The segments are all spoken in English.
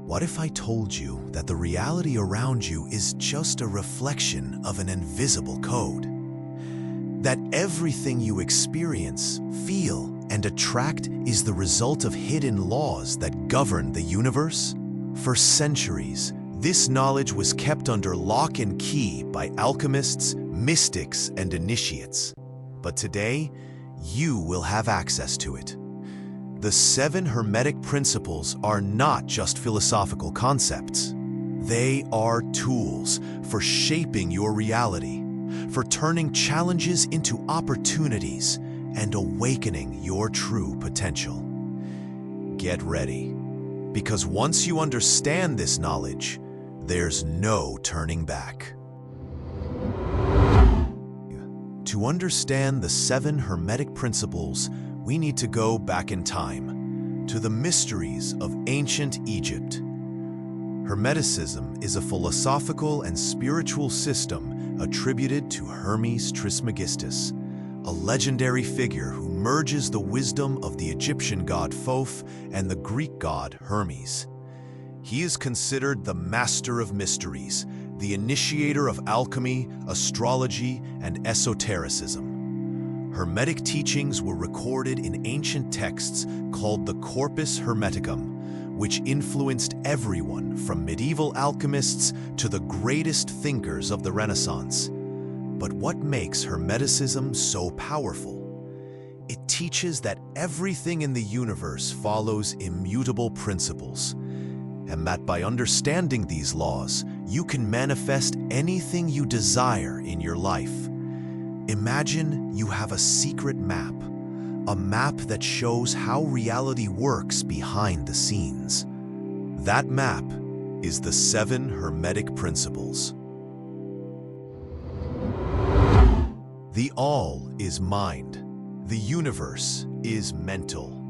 What if I told you that the reality around you is just a reflection of an invisible code? That everything you experience, feel, and attract is the result of hidden laws that govern the universe? For centuries, this knowledge was kept under lock and key by alchemists, mystics, and initiates. But today, you will have access to it. The 7 Hermetic Principles are not just philosophical concepts. They are tools for shaping your reality, for turning challenges into opportunities, and awakening your true potential. Get ready, because once you understand this knowledge, there's no turning back. To understand the 7 Hermetic Principles, we need to go back in time, to the mysteries of ancient Egypt. Hermeticism is a philosophical and spiritual system attributed to Hermes Trismegistus, a legendary figure who merges the wisdom of the Egyptian god Thoth and the Greek god Hermes. He is considered the master of mysteries, the initiator of alchemy, astrology, and esotericism. Hermetic teachings were recorded in ancient texts called the Corpus Hermeticum, which influenced everyone from medieval alchemists to the greatest thinkers of the Renaissance. But what makes Hermeticism so powerful? It teaches that everything in the universe follows immutable principles, and that by understanding these laws, you can manifest anything you desire in your life. Imagine you have a secret map, a map that shows how reality works behind the scenes. That map is the 7 Hermetic Principles. The all is mind. The universe is mental.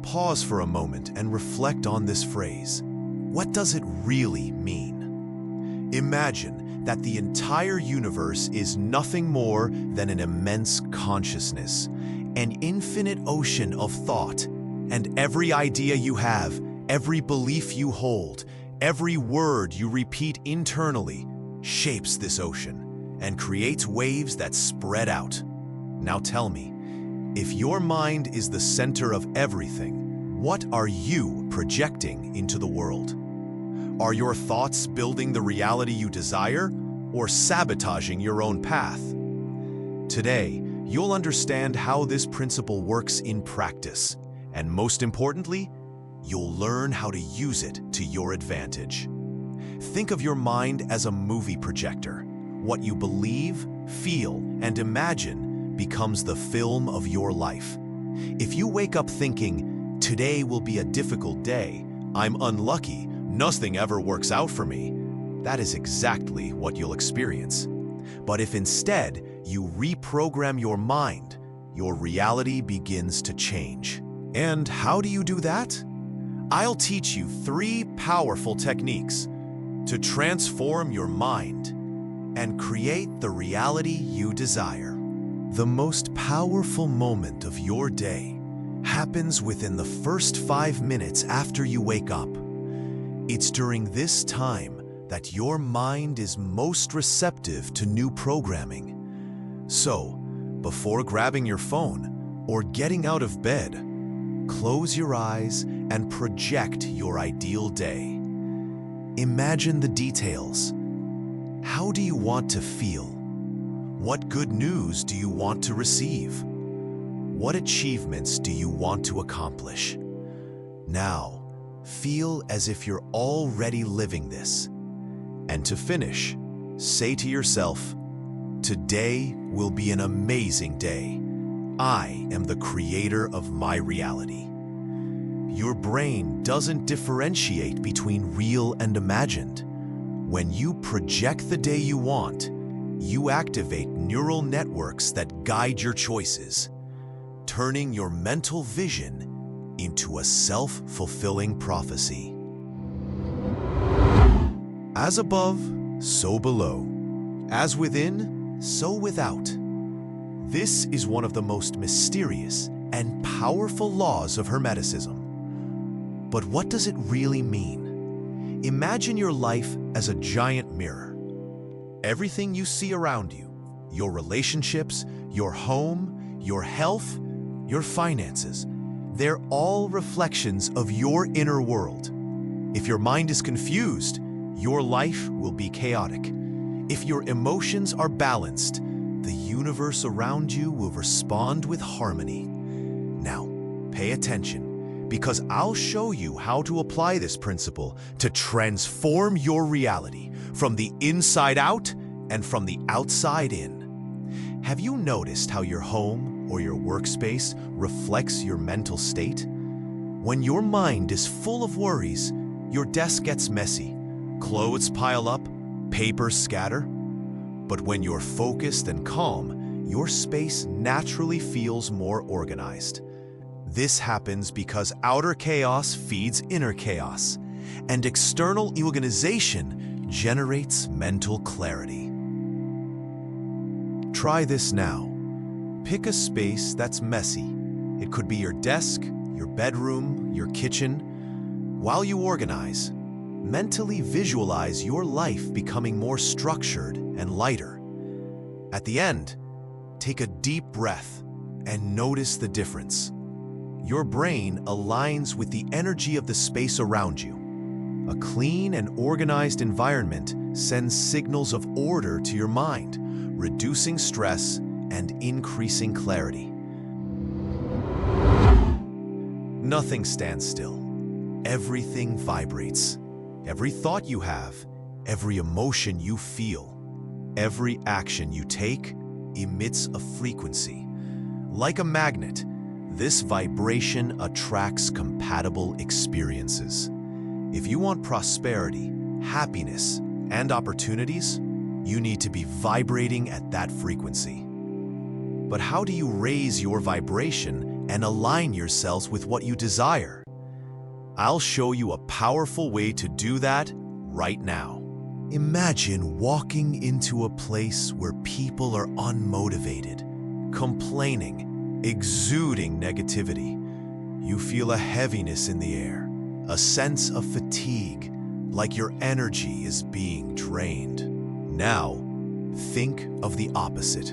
Pause for a moment and reflect on this phrase. What does it really mean? Imagine that the entire universe is nothing more than an immense consciousness, an infinite ocean of thought, and every idea you have, every belief you hold, every word you repeat internally shapes this ocean and creates waves that spread out. Now tell me, if your mind is the center of everything, what are you projecting into the world? Are your thoughts building the reality you desire, or sabotaging your own path? Today, you'll understand how this principle works in practice, and most importantly, you'll learn how to use it to your advantage. Think of your mind as a movie projector. What you believe, feel, and imagine becomes the film of your life. If you wake up thinking, "Today will be a difficult day, I'm unlucky, nothing ever works out for me," that is exactly what you'll experience. But if instead you reprogram your mind, your reality begins to change. And how do you do that? I'll teach you 3 powerful techniques to transform your mind and create the reality you desire. The most powerful moment of your day happens within the first 5 minutes after you wake up. It's during this time that your mind is most receptive to new programming. So, before grabbing your phone or getting out of bed, close your eyes and project your ideal day. Imagine the details. How do you want to feel? What good news do you want to receive? What achievements do you want to accomplish? Now, feel as if you're already living this. And to finish, say to yourself, "Today will be an amazing day. I am the creator of my reality." Your brain doesn't differentiate between real and imagined. When you project the day you want, you activate neural networks that guide your choices, turning your mental vision into a self-fulfilling prophecy. As above, so below. As within, so without. This is one of the most mysterious and powerful laws of Hermeticism. But what does it really mean? Imagine your life as a giant mirror. Everything you see around you, your relationships, your home, your health, your finances, they're all reflections of your inner world. If your mind is confused, your life will be chaotic. If your emotions are balanced, the universe around you will respond with harmony. Now, pay attention, because I'll show you how to apply this principle to transform your reality from the inside out and from the outside in. Have you noticed how your home or your workspace reflects your mental state? When your mind is full of worries, your desk gets messy, clothes pile up, papers scatter. But when you're focused and calm, your space naturally feels more organized. This happens because outer chaos feeds inner chaos, and external organization generates mental clarity. Try this now. Pick a space that's messy. It could be your desk, your bedroom, your kitchen. While you organize, mentally visualize your life becoming more structured and lighter. At the end, take a deep breath and notice the difference. Your brain aligns with the energy of the space around you. A clean and organized environment sends signals of order to your mind, reducing stress and increasing clarity. Nothing stands still. Everything vibrates. Every thought you have, every emotion you feel, every action you take emits a frequency. Like a magnet, this vibration attracts compatible experiences. If you want prosperity, happiness, and opportunities, you need to be vibrating at that frequency. But how do you raise your vibration and align yourselves with what you desire? I'll show you a powerful way to do that right now. Imagine walking into a place where people are unmotivated, complaining, exuding negativity. You feel a heaviness in the air, a sense of fatigue, like your energy is being drained. Now, think of the opposite.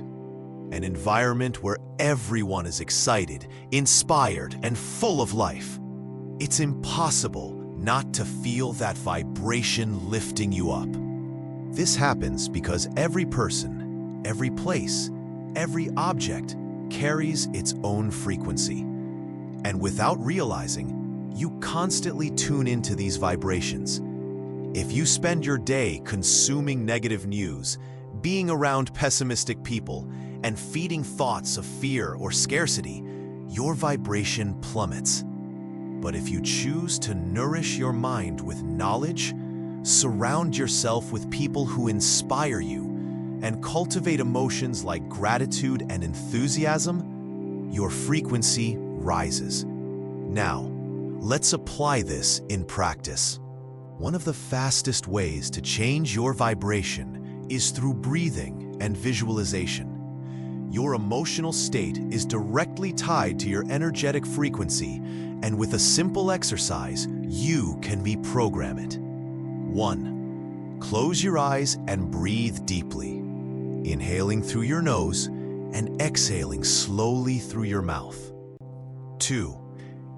An environment where everyone is excited, inspired, and full of life. It's impossible not to feel that vibration lifting you up. This happens because every person, every place, every object carries its own frequency. And without realizing, you constantly tune into these vibrations. If you spend your day consuming negative news, being around pessimistic people, and feeding thoughts of fear or scarcity, your vibration plummets. But if you choose to nourish your mind with knowledge, surround yourself with people who inspire you, and cultivate emotions like gratitude and enthusiasm, your frequency rises. Now, let's apply this in practice. One of the fastest ways to change your vibration is through breathing and visualization. Your emotional state is directly tied to your energetic frequency, and with a simple exercise, you can reprogram it. 1. Close your eyes and breathe deeply, inhaling through your nose and exhaling slowly through your mouth. 2.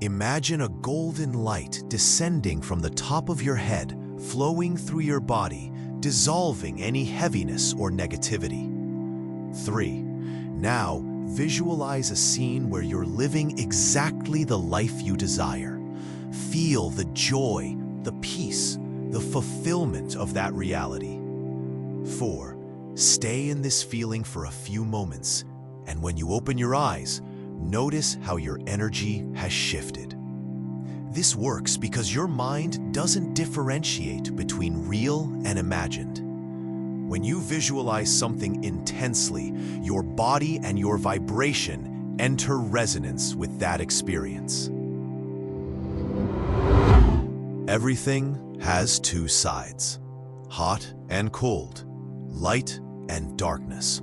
Imagine a golden light descending from the top of your head, flowing through your body, dissolving any heaviness or negativity. 3. Now, visualize a scene where you're living exactly the life you desire. Feel the joy, the peace, the fulfillment of that reality. 4. Stay in this feeling for a few moments, and when you open your eyes, notice how your energy has shifted. This works because your mind doesn't differentiate between real and imagined. When you visualize something intensely, your body and your vibration enter resonance with that experience. Everything has two sides, hot and cold, light and darkness,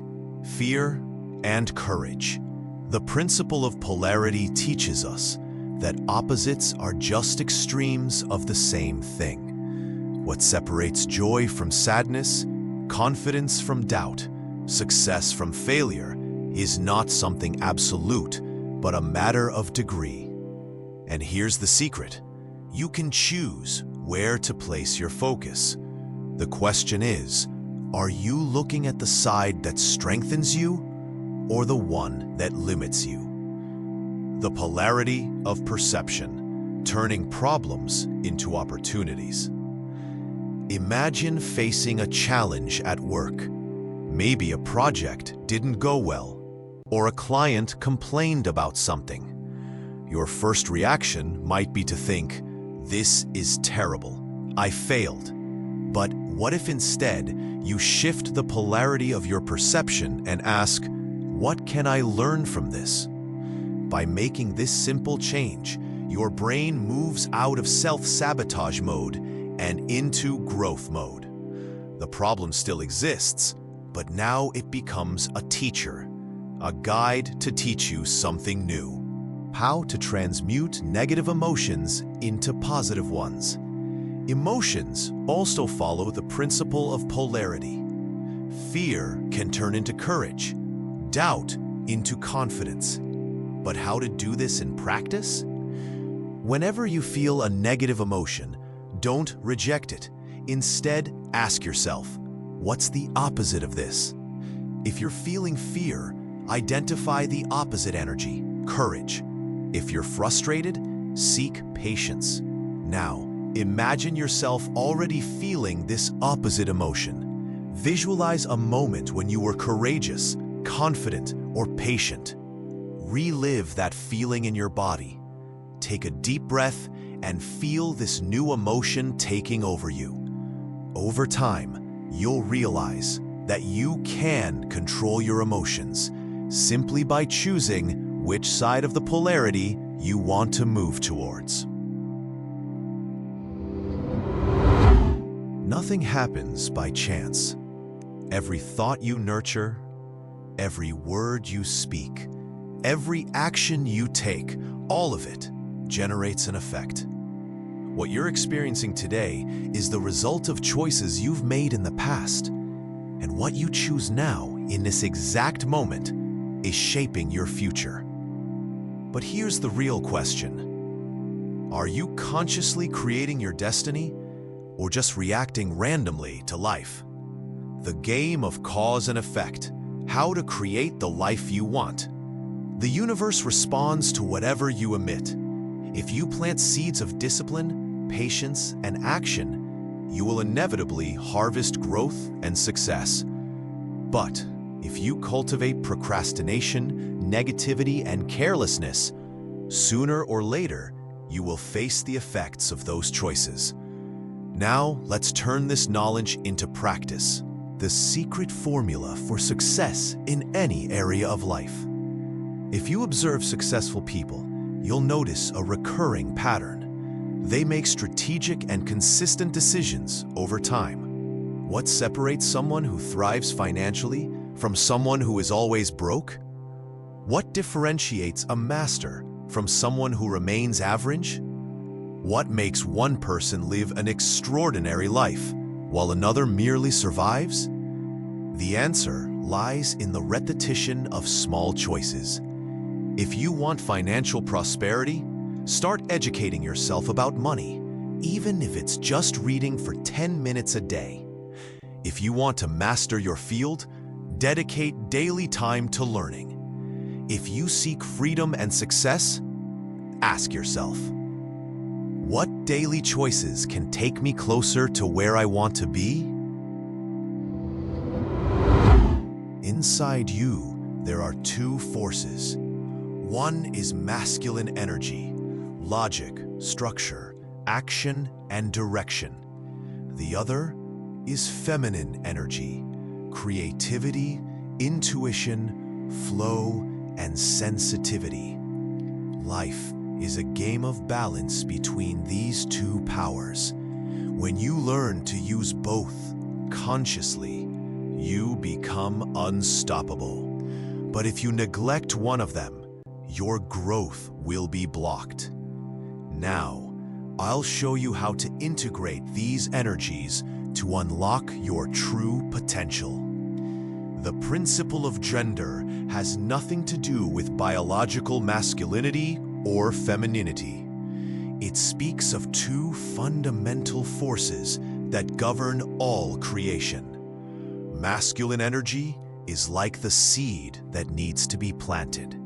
fear and courage. The principle of polarity teaches us that opposites are just extremes of the same thing. What separates joy from sadness, confidence from doubt, success from failure is not something absolute, but a matter of degree. And here's the secret. You can choose where to place your focus. The question is, are you looking at the side that strengthens you or the one that limits you? The polarity of perception, turning problems into opportunities. Imagine facing a challenge at work. Maybe a project didn't go well, or a client complained about something. Your first reaction might be to think, "This is terrible. I failed." But what if instead you shift the polarity of your perception and ask, "What can I learn from this?" By making this simple change, your brain moves out of self-sabotage mode and into growth mode. The problem still exists, but now it becomes a teacher, a guide to teach you something new. How to transmute negative emotions into positive ones. Emotions also follow the principle of polarity. Fear can turn into courage, doubt into confidence. But how to do this in practice? Whenever you feel a negative emotion, don't reject it. Instead, ask yourself, what's the opposite of this? If you're feeling fear, identify the opposite energy, courage. If you're frustrated, seek patience. Now, imagine yourself already feeling this opposite emotion. Visualize a moment when you were courageous, confident, or patient. Relive that feeling in your body. Take a deep breath and feel this new emotion taking over you. Over time, you'll realize that you can control your emotions simply by choosing which side of the polarity you want to move towards. Nothing happens by chance. Every thought you nurture, every word you speak, every action you take, all of it generates an effect. What you're experiencing today is the result of choices you've made in the past. And what you choose now, in this exact moment, is shaping your future. But here's the real question. Are you consciously creating your destiny, or just reacting randomly to life? The game of cause and effect, how to create the life you want. The universe responds to whatever you emit. If you plant seeds of discipline, patience, and action, you will inevitably harvest growth and success. But if you cultivate procrastination, negativity, and carelessness, sooner or later, you will face the effects of those choices. Now, let's turn this knowledge into practice. The secret formula for success in any area of life. If you observe successful people, you'll notice a recurring pattern. They make strategic and consistent decisions over time. What separates someone who thrives financially from someone who is always broke? What differentiates a master from someone who remains average? What makes one person live an extraordinary life while another merely survives? The answer lies in the repetition of small choices. If you want financial prosperity, start educating yourself about money, even if it's just reading for 10 minutes a day. If you want to master your field, dedicate daily time to learning. If you seek freedom and success, ask yourself, what daily choices can take me closer to where I want to be? Inside you, there are two forces. One is masculine energy, logic, structure, action, and direction. The other is feminine energy, creativity, intuition, flow, and sensitivity. Life is a game of balance between these two powers. When you learn to use both consciously, you become unstoppable. But if you neglect one of them, your growth will be blocked. Now, I'll show you how to integrate these energies to unlock your true potential. The principle of gender has nothing to do with biological masculinity or femininity. It speaks of two fundamental forces that govern all creation. Masculine energy is like the seed that needs to be planted.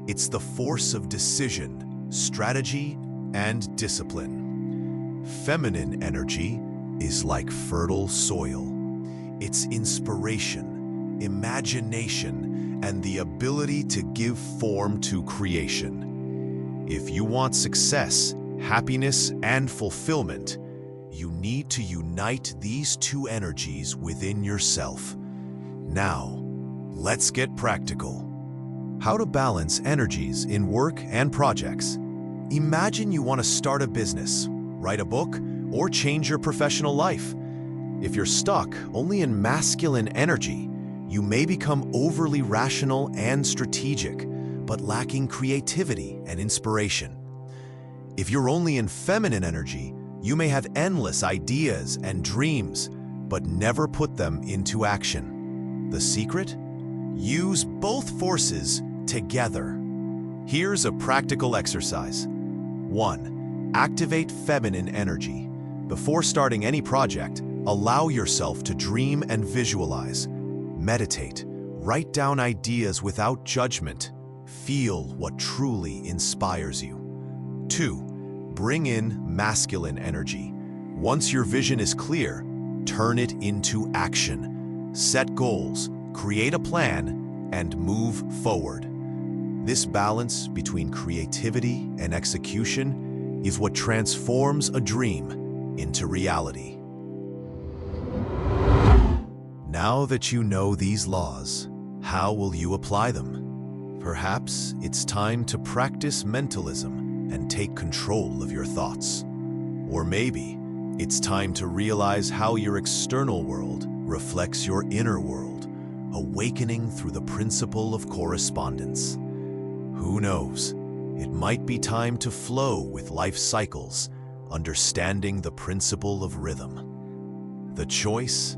It's the force of decision, strategy, and discipline. Feminine energy is like fertile soil. It's inspiration, imagination, and the ability to give form to creation. If you want success, happiness, and fulfillment, you need to unite these two energies within yourself. Now, let's get practical. How to balance energies in work and projects. Imagine you want to start a business, write a book, or change your professional life. If you're stuck only in masculine energy, you may become overly rational and strategic, but lacking creativity and inspiration. If you're only in feminine energy, you may have endless ideas and dreams, but never put them into action. The secret? Use both forces together. Here's a practical exercise. 1. Activate feminine energy. Before starting any project, allow yourself to dream and visualize. Meditate. Write down ideas without judgment. Feel what truly inspires you. 2. Bring in masculine energy. Once your vision is clear, turn it into action. Set goals, create a plan, and move forward. This balance between creativity and execution is what transforms a dream into reality. Now that you know these laws, how will you apply them? Perhaps it's time to practice mentalism and take control of your thoughts. Or maybe it's time to realize how your external world reflects your inner world, awakening through the principle of correspondence. Who knows? It might be time to flow with life cycles, understanding the principle of rhythm. The choice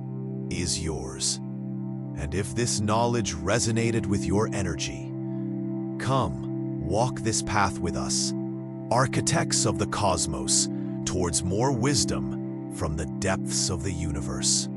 is yours. And if this knowledge resonated with your energy, come, walk this path with us, architects of the cosmos, towards more wisdom from the depths of the universe.